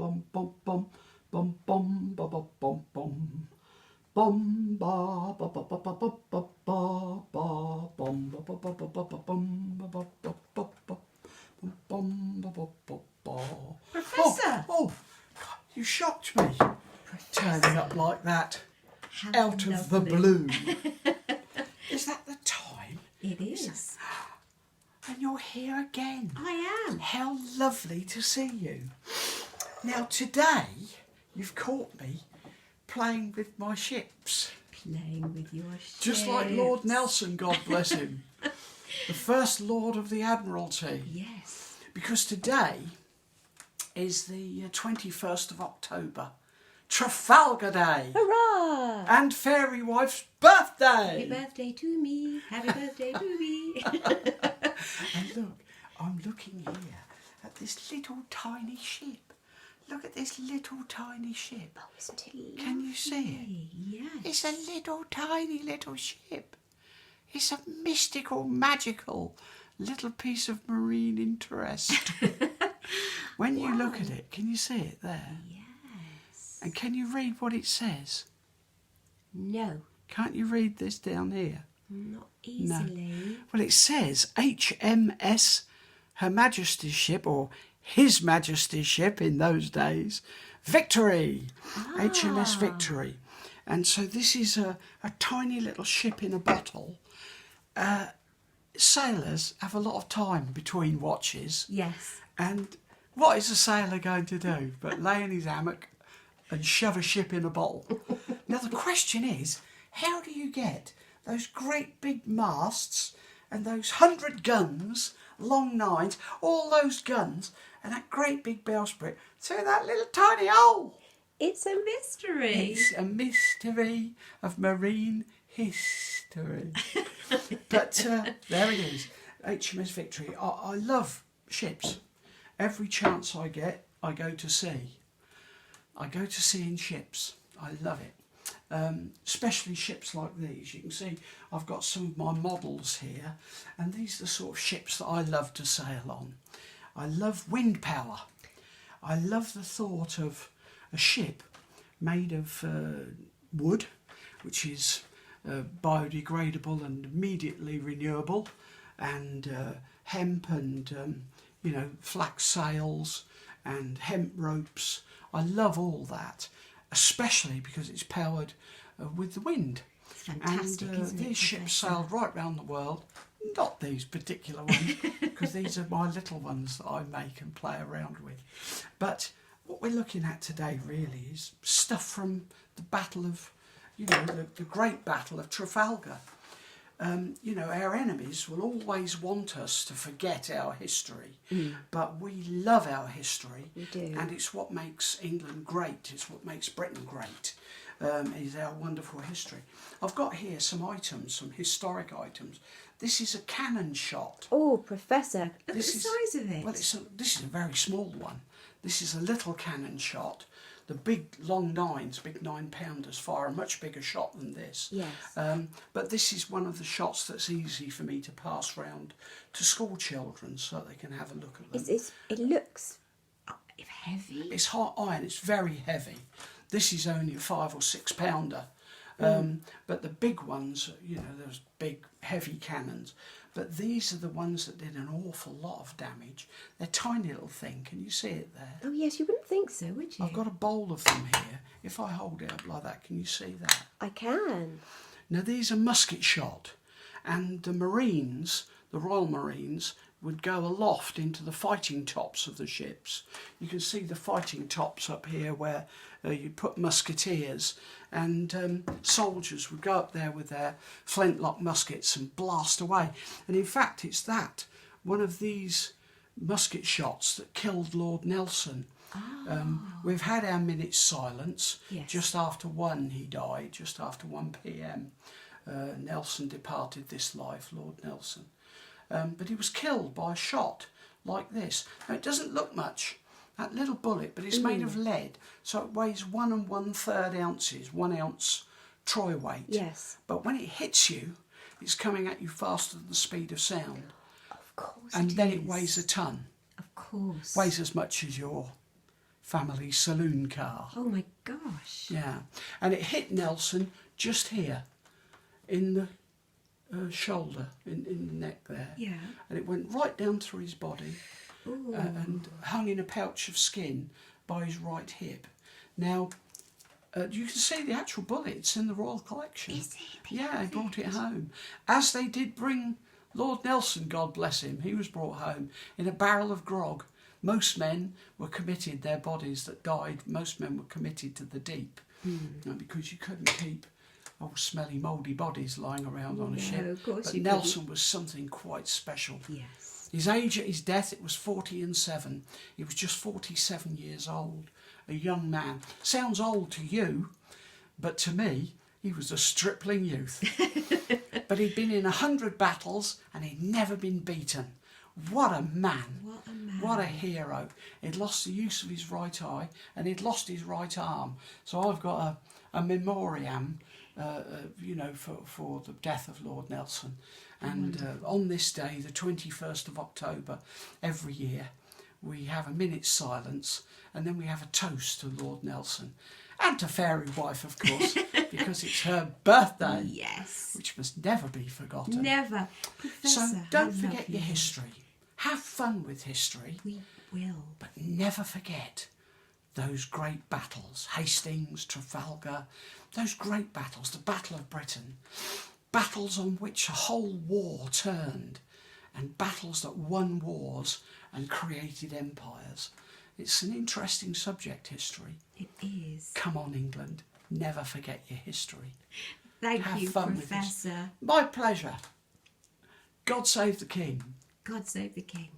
bum bum bum bum bum ba ba bum bum bum ba ba ba ba ba ba ba ba ba bum ba ba ba ba ba ba bum ba ba ba ba ba bum ba ba ba ba. Professor! Oh, you shocked me. Turning up like that. How Out of the lovely. blue. Is that the time? It is. And you're here again. I am. How lovely to see you. Now today, you've caught me playing with my ships. Playing with your ships. Just like Lord Nelson, God bless him. The first Lord of the Admiralty. Yes. Because today is the 21st of October. Trafalgar Day. Hurrah! And Fairy Wife's birthday. Happy birthday to me. Happy birthday to me. And look, I'm looking here at this little tiny ship. Look at this little tiny ship. Oh, isn't it lovely? Can you see it? Yes. It's a little tiny little ship. It's a mystical, magical little piece of marine interest. When you look at it, can you see it there? Yes. And can you read what it says? No, Can't you read this down here? not easily. Well, it says HMS Her Majesty's Ship, or His Majesty's Ship in those days, Victory. HMS Victory. And so this is a tiny little ship in a bottle. Sailors have a lot of time between watches. Yes. And what is a sailor going to do but lay in his hammock and shove a ship in a bottle? Now the question is, how do you get those great big masts and those 100 guns, long nines, all those guns and that great big bowsprit through that little tiny hole? It's a mystery. It's a mystery of marine history. But there it is, HMS Victory. I love ships. Every chance I get, I go to sea. I go to sea in ships. I love it. Especially ships like these. You can see I've got some of my models here, and these are the sort of ships that I love to sail on. I love wind power. I love the thought of a ship made of wood, which is biodegradable and immediately renewable, and hemp and flax sails and hemp ropes. I love all that, especially because it's powered with the wind. It's fantastic, and isn't it, these ships Professor? sailed right round the world. Not these particular ones, because these are my little ones that I make and play around with. But what we're looking at today really is stuff from the battle of, the great battle of Trafalgar. Our enemies will always want us to forget our history, but we love our history. We do. And it's what makes England great, it's what makes Britain great, is our wonderful history. I've got here some items, some historic items. This is a cannon shot. Oh, Professor, look at the This size of it. Well, this is a very small one. This is a little cannon shot. The big long nines, big 9-pounders, fire a much bigger shot than this. Yes. But this is one of the shots that's easy for me to pass round to school children so they can have a look at them. It looks heavy. It's hot iron, it's very heavy. This is only a 5 or 6 pounder. But the big ones, those big heavy cannons. But these are the ones that did an awful lot of damage. They're a tiny little thing. Can you see it there? Oh yes, you wouldn't think so, would you? I've got a bowl of them here. If I hold it up like that, can you see that? I can. Now these are musket shot, and the Marines, the Royal Marines, would go aloft into the fighting tops of the ships. You can see the fighting tops up here where you put musketeers, and soldiers would go up there with their flintlock muskets and blast away. And in fact, it's one of these musket shots that killed Lord Nelson. We've had our minute's silence. Yes. Just after 1 he died, just after 1 p.m. Nelson departed this life, Lord Nelson. But he was killed by a shot like this. Now it doesn't look much, that little bullet, but it's made of lead, so it weighs 1 1/3 ounces, 1 ounce troy weight. Yes. But when it hits you, it's coming at you faster than the speed of sound. Of course. And then it weighs a ton. Of course. Weighs as much as your family saloon car. Oh my gosh. Yeah, and it hit Nelson just here, in the shoulder, in the neck there. Yeah. And it went right down through his body Ooh. and hung in a pouch of skin by his right hip. Now, you can see the actual bullet. It's in the Royal Collection. Is it? Yeah, they brought it home. As they did bring Lord Nelson, God bless him, he was brought home in a barrel of grog. Most men were committed, their bodies that died, most men were committed to the deep. Because you couldn't keep old smelly mouldy bodies lying around on a ship. Of course but you Nelson was something quite special. Yes. His age at his death, it was 47. He was just 47 years old, a young man. Sounds old to you, but to me, he was a stripling youth. But he'd been in 100 battles and he'd never been beaten. What a man. What a man. What a hero. He'd lost the use of his right eye and he'd lost his right arm. So I've got a memoriam, for the death of Lord Nelson. And on this day, the 21st of October, every year, we have a minute's silence and then we have a toast to Lord Nelson. And to Fairy Wife, of course, because it's her birthday. Yes. Which must never be forgotten. Never. Professor, So don't how forget your lovely. history. Have fun with history. We will. But never forget those great battles. Hastings, Trafalgar, those great battles. The Battle of Britain. Battles on which a whole war turned. And battles that won wars and created empires. It's an interesting subject, history. It is. Come on, England. Never forget your history. Thank Have you, fun with this. Professor. My pleasure. God save the King. God save the King.